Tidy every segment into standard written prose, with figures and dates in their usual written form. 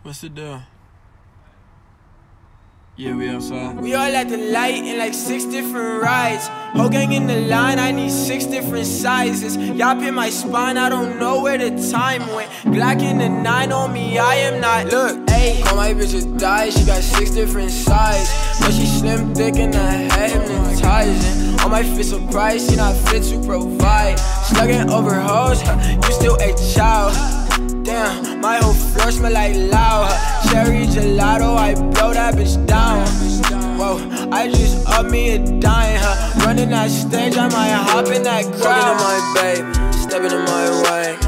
What's the deal? Yeah, we outside. We all at the light in like 6 different rides. Whole gang in the line, I need 6 different sizes. Y'all pin my spine, I don't know where the time went. Glock in the 9 on me, I am not. Look, ayy, all my bitches die, she got 6 different sizes. But she slim, thick, and her head hypnotizing. All my fits are price, she not fit to provide. Slugging over hoes, you still a child. Damn, my whole floor smell like loud. Cherry gelato, I blow that bitch down. Whoa, I just up me a dime, running that stage, I might hop in that crowd. Talking to my baby, stepping in my way.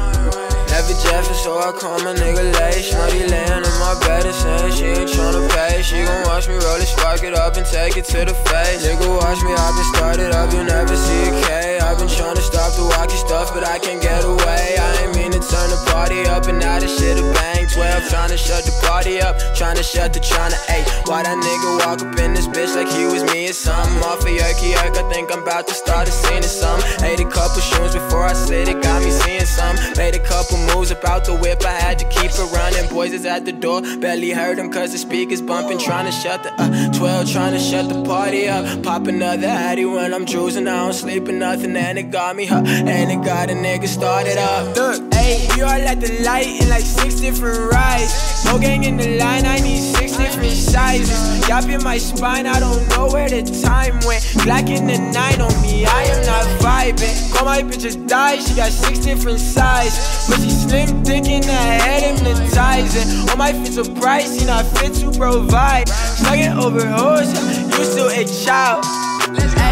Never Jeffin', so I call my nigga late. Shorty laying in my bed and saying she ain't tryna pay. She gon' watch me roll it, spark it up and take it to the face. Nigga watch me, I been started up, you never see a K. I been tryna stop the wacky stuff, but I can't get away. I ain't mean to turn the party up, and now this shit a bang. 12 tryna shut the party up, tryna shut the tryna ayy. Why that nigga walk up in this bitch like he was me or something? Off of yerky yerk, I think I'm about to start a scene or something. Ate a couple shrooms before I said it, got me seeing some. Made a couple moves about the whip, I had to keep it running. Boys is at the door, barely heard them cause the speakers bumping. Tryna shut the 12, tryna shut the party up. Pop another Addy when I'm cruising, I don't sleep or nothing. And it got me, and it got a nigga started up. Look, ayy, we all at the light in like 6 different rides. Whole gang in the line, I need 6 different sizes. Y'all in my spine, I don't know where the time went. Glock in the 9 on me, I am not vibing. All my bitches die, she got 6 different sizes. But she slim, thick, and her head hypnotizing. All my fits are pricey, not fit to provide. Slugging over hoes, you still a child.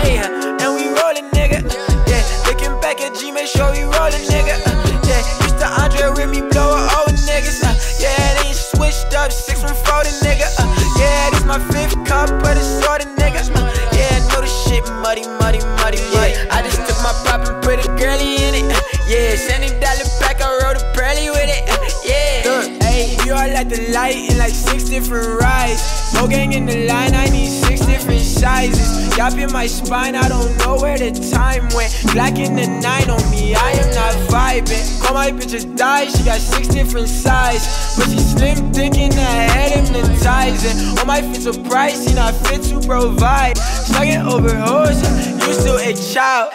Ayy, and we rollin', nigga. Yeah, looking back at G, make sure we rollin', nigga. Yeah, used to Andre with me, blow a old niggas. Yeah, they switched up, 6 from 40, nigga. Yeah, this my 5th cup, but it's sorta, nigga. Yeah, I know the shit muddy, muddy, muddy, muddy. I just took my pop and put a girly in it. Yeah, $70 back, I wrote a pearly with it. Yeah, look, ayy, we all at the light in like 6 different rides. Whole gang in the line, I need 6 different sizes. Y'all in my spine, I don't know where the time went. Glock in the 9 on me, I am not vibing. All my bitches die, she got 6 different sizes. But she slim, thick, and her head hypnotizing. All my fits are pricey, not fit to provide. Slugging over hoes, you still a child.